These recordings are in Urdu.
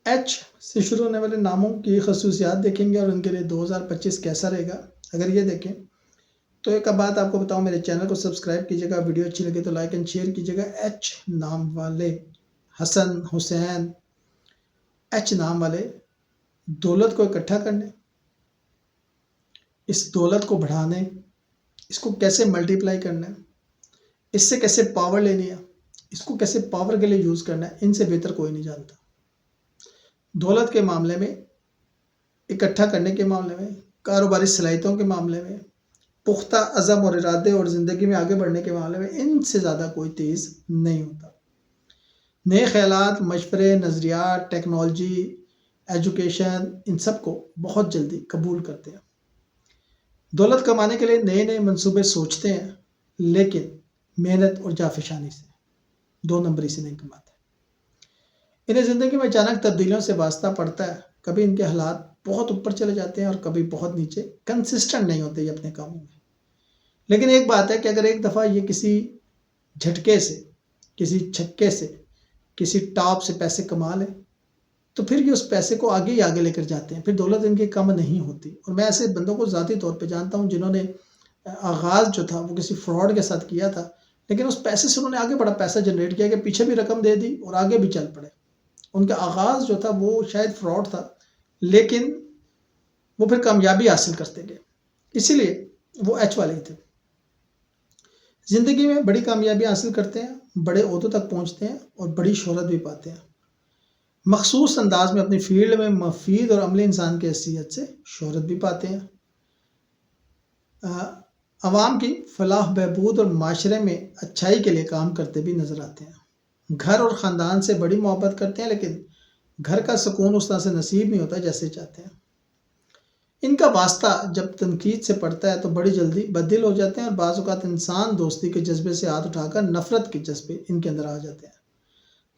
ایچ سے شروع ہونے والے ناموں کی خصوصیات دیکھیں گے اور ان کے لیے 2025 کیسا رہے گا اگر یہ دیکھیں تو ایک بات آپ کو بتاؤں، میرے چینل کو سبسکرائب کیجیے گا، ویڈیو اچھی لگے تو لائک اینڈ شیئر کیجیے گا۔ ایچ نام والے حسن، حسین، ایچ نام والے دولت کو اکٹھا کرنے، اس دولت کو بڑھانے، اس کو کیسے ملٹیپلائی کرنا ہے، اس سے کیسے پاور لینی ہے، اس کو کیسے پاور کے لیے یوز کرنا ہے، ان سے بہتر کوئی نہیں جانتا۔ دولت کے معاملے میں، اکٹھا کرنے کے معاملے میں، کاروباری صلاحیتوں کے معاملے میں، پختہ عزم اور ارادے اور زندگی میں آگے بڑھنے کے معاملے میں ان سے زیادہ کوئی تیز نہیں ہوتا۔ نئے خیالات، مشورے، نظریات، ٹیکنالوجی، ایجوکیشن، ان سب کو بہت جلدی قبول کرتے ہیں۔ دولت کمانے کے لیے نئے نئے منصوبے سوچتے ہیں، لیکن محنت اور جافشانی سے، 2 نمبری سے نہیں کماتے۔ انہیں زندگی میں اچانک تبدیلیوں سے واسطہ پڑتا ہے، کبھی ان کے حالات بہت اوپر چلے جاتے ہیں اور کبھی بہت نیچے، کنسسٹنٹ نہیں ہوتے یہ اپنے کاموں میں۔ لیکن ایک بات ہے کہ اگر ایک دفعہ یہ کسی جھٹکے سے، کسی چھکے سے، کسی ٹاپ سے پیسے کما لیں تو پھر یہ اس پیسے کو آگے ہی آگے لے کر جاتے ہیں، پھر دولت ان کی کم نہیں ہوتی۔ اور میں ایسے بندوں کو ذاتی طور پہ جانتا ہوں جنہوں نے آغاز جو تھا وہ کسی فراڈ کے ساتھ کیا تھا، لیکن اس پیسے سے انہوں نے آگے بڑا پیسہ جنریٹ کیا کہ پیچھے بھی رقم دے دی اور آگے بھی چل پڑے۔ ان کا آغاز جو تھا وہ شاید فراڈ تھا، لیکن وہ پھر کامیابی حاصل کرتے گئے، اسی لیے وہ ایچ والے ہی تھے۔ زندگی میں بڑی کامیابی حاصل کرتے ہیں، بڑے عہدوں تک پہنچتے ہیں اور بڑی شہرت بھی پاتے ہیں، مخصوص انداز میں اپنی فیلڈ میں مفید اور عملی انسان کی حیثیت سے شہرت بھی پاتے ہیں، عوام کی فلاح بہبود اور معاشرے میں اچھائی کے لیے کام کرتے بھی نظر آتے ہیں، گھر اور خاندان سے بڑی محبت کرتے ہیں، لیکن گھر کا سکون اس طرح سے نصیب نہیں ہوتا جیسے چاہتے ہیں۔ ان کا واسطہ جب تنقید سے پڑتا ہے تو بڑی جلدی بددل ہو جاتے ہیں اور بعض اوقات انسان دوستی کے جذبے سے ہاتھ اٹھا کر نفرت کے جذبے ان کے اندر آ جاتے ہیں۔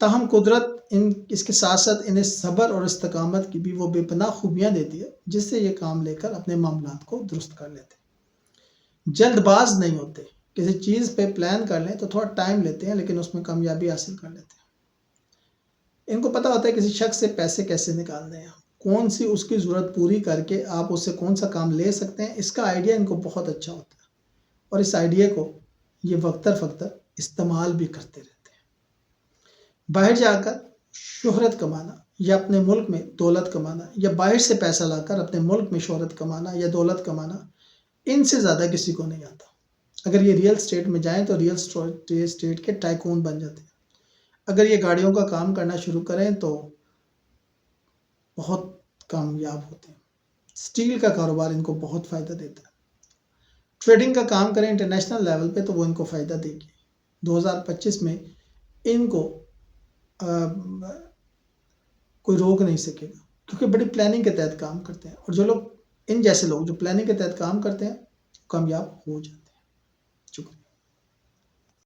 تاہم قدرت اس کے ساتھ ساتھ انہیں صبر اور استقامت کی بھی وہ بے پناہ خوبیاں دیتی ہے، جس سے یہ کام لے کر اپنے معاملات کو درست کر لیتے ہیں۔ جلد باز نہیں ہوتے، کسی چیز پہ پلان کر لیں تو تھوڑا ٹائم لیتے ہیں، لیکن اس میں کامیابی حاصل کر لیتے ہیں۔ ان کو پتہ ہوتا ہے کسی شخص سے پیسے کیسے نکالنے ہیں، کون سی اس کی ضرورت پوری کر کے آپ اس سے کون سا کام لے سکتے ہیں، اس کا آئیڈیا ان کو بہت اچھا ہوتا ہے، اور اس آئیڈیا کو یہ وقتاً فوقتاً استعمال بھی کرتے رہتے ہیں۔ باہر جا کر شہرت کمانا یا اپنے ملک میں دولت کمانا، یا باہر سے پیسہ لا کر اپنے ملک میں شہرت کمانا یا دولت کمانا، ان سے زیادہ کسی کو نہیں آتا۔ اگر یہ ریئل اسٹیٹ میں جائیں تو ریئل اسٹیٹ کے ٹائکون بن جاتے ہیں، اگر یہ گاڑیوں کا کام کرنا شروع کریں تو بہت کامیاب ہوتے ہیں۔ اسٹیل کا کاروبار ان کو بہت فائدہ دیتا ہے۔ ٹریڈنگ کا کام کریں انٹرنیشنل لیول پہ تو وہ ان کو فائدہ دے گی۔ 2025 میں ان کو کوئی روک نہیں سکے گا، کیونکہ بڑی پلاننگ کے تحت کام کرتے ہیں، اور جو لوگ ان جیسے لوگ جو پلاننگ کے تحت کام کرتے ہیں کامیاب ہو جاتے ہیں۔